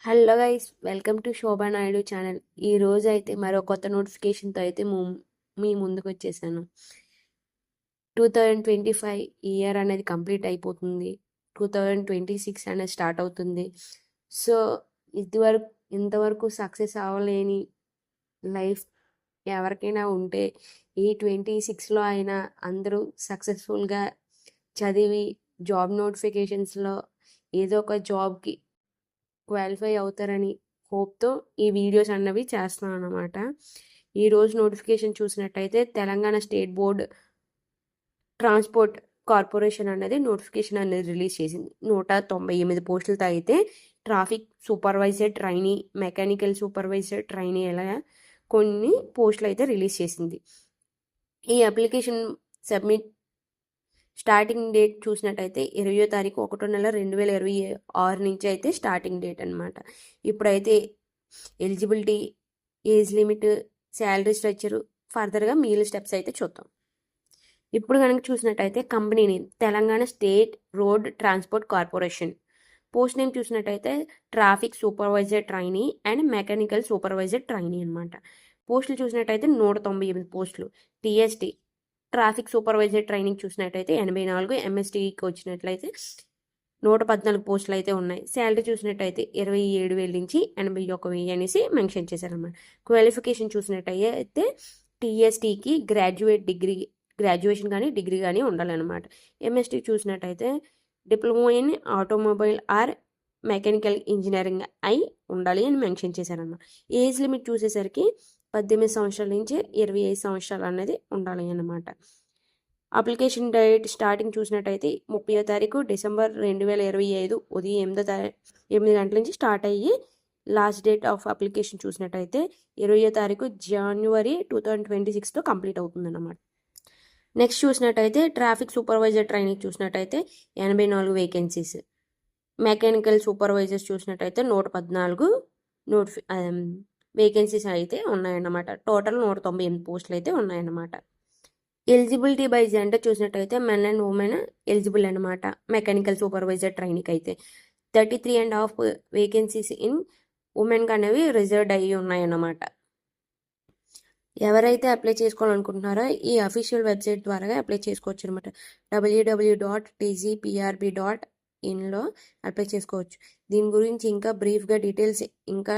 Hello guys, welcome to Shobha Naidu channel. ఈ రోజు అయితే మరో కొత్త నోటిఫికేషన్తో అయితే మీ ముందుకు వచ్చేసాను. 2025 ఇయర్ అనేది కంప్లీట్ అయిపోతుంది. 2026 అనేది స్టార్ట్ అవుతుంది. సో ఇంతవరకు సక్సెస్ అవ్వలేని లైఫ్ ఎవరికైనా ఉంటే ఈ 26లో అయినా అందరూ సక్సెస్ఫుల్గా చదివి జాబ్ నోటిఫికేషన్స్లో ఏదో ఒక జాబ్కి క్వాలిఫై అవుతారని హోప్తో ఈ వీడియోస్ అన్నవి చేస్తున్నాను అనమాట. ఈరోజు నోటిఫికేషన్ చూసినట్టయితే Telangana state board transport corporation అనేది నోటిఫికేషన్ అనేది రిలీజ్ చేసింది. 198 పోస్టులతో అయితే traffic supervisor trainee, mechanical supervisor trainee ఇలా కొన్ని పోస్టులు అయితే రిలీజ్ చేసింది. ఈ అప్లికేషన్ సబ్మిట్ స్టార్టింగ్ డేట్ చూసినట్టయితే 20వ తారీఖు 1వ నెల 2026 నుంచి అయితే స్టార్టింగ్ డేట్ అనమాట. ఇప్పుడైతే eligibility, age limit, salary structure, ఫర్దర్గా మిగిలిన స్టెప్స్ అయితే చూద్దాం. ఇప్పుడు కనుక చూసినట్టయితే company name Telangana state road transport corporation. Post name చూసినట్టయితే traffic supervisor trainee and mechanical supervisor trainee అనమాట. పోస్టులు చూసినట్టయితే 198 పోస్టులు. టీఎస్టీ ట్రాఫిక్ సూపర్వైజర్ ట్రైనింగ్ చూసినట్టయితే 84, ఎంఎస్టీకి వచ్చినట్లయితే 114 పోస్టులు అయితే ఉన్నాయి. శాలరీ చూసినట్టయితే 27,000 నుంచి 81,000 అనేసి మెన్షన్ చేశారన్నమాట. క్వాలిఫికేషన్ చూసినట్టయితే టీఎస్టీకి గ్రాడ్యుయేషన్ కానీ డిగ్రీ కానీ ఉండాలన్నమాట. ఎంఎస్టీ చూసినట్టయితే diploma in automobile or mechanical engineering అయి ఉండాలి అని మెన్షన్ చేశారన్నమాట. ఏజ్ లిమిట్ చూసేసరికి 18 సంవత్సరాల నుంచి 25 సంవత్సరాలు అనేది ఉండాలి అన్నమాట. అప్లికేషన్ డేట్ స్టార్టింగ్ చూసినట్టయితే 30వ తారీఖు డిసెంబర్ 2025 ఉదయం 8 గంటల నుంచి స్టార్ట్ అయ్యి లాస్ట్ డేట్ ఆఫ్ అప్లికేషన్ చూసినట్టయితే 20వ తారీఖు జనవరి 2026తో కంప్లీట్ అవుతుందన్నమాట. నెక్స్ట్ చూసినట్టయితే ట్రాఫిక్ సూపర్వైజర్ ట్రైనింగ్ చూసినట్టయితే 84 వేకెన్సీస్. మెకానికల్ సూపర్వైజర్స్ చూసినట్టయితే 114 వేకెన్సీస్ అయితే ఉన్నాయన్నమాట. టోటల్ 198 పోస్టులు అయితే ఉన్నాయన్నమాట. ఎలిజిబిలిటీ బై జెండర్ చూసినట్టయితే మెన్ అండ్ ఉమెన్ ఎలిజిబుల్ అనమాట. మెకానికల్ సూపర్వైజర్ ట్రైనింగ్ అయితే 33.5 వేకెన్సీస్ ఇన్ ఉమెన్కి అనేవి రిజర్వ్డ్ అయ్యి ఉన్నాయన్నమాట. ఎవరైతే అప్లై చేసుకోవాలనుకుంటున్నారో ఈ అఫీషియల్ వెబ్సైట్ ద్వారా అప్లై చేసుకోవచ్చు అనమాట. www.tgprb.inలో అప్లై చేసుకోవచ్చు. దీని గురించి ఇంకా బ్రీఫ్గా డీటెయిల్స్ ఇంకా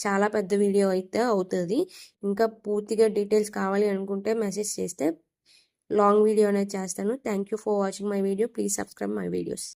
చాలా పెద్ద వీడియో అయితే అవుతుంది. ఇంకా పూర్తిగా డీటెయిల్స్ కావాలి అనుకుంటే మెసేజ్ చేస్తే లాంగ్ వీడియో అనేది చేస్తాను. Thank you for watching my video. Please subscribe my videos.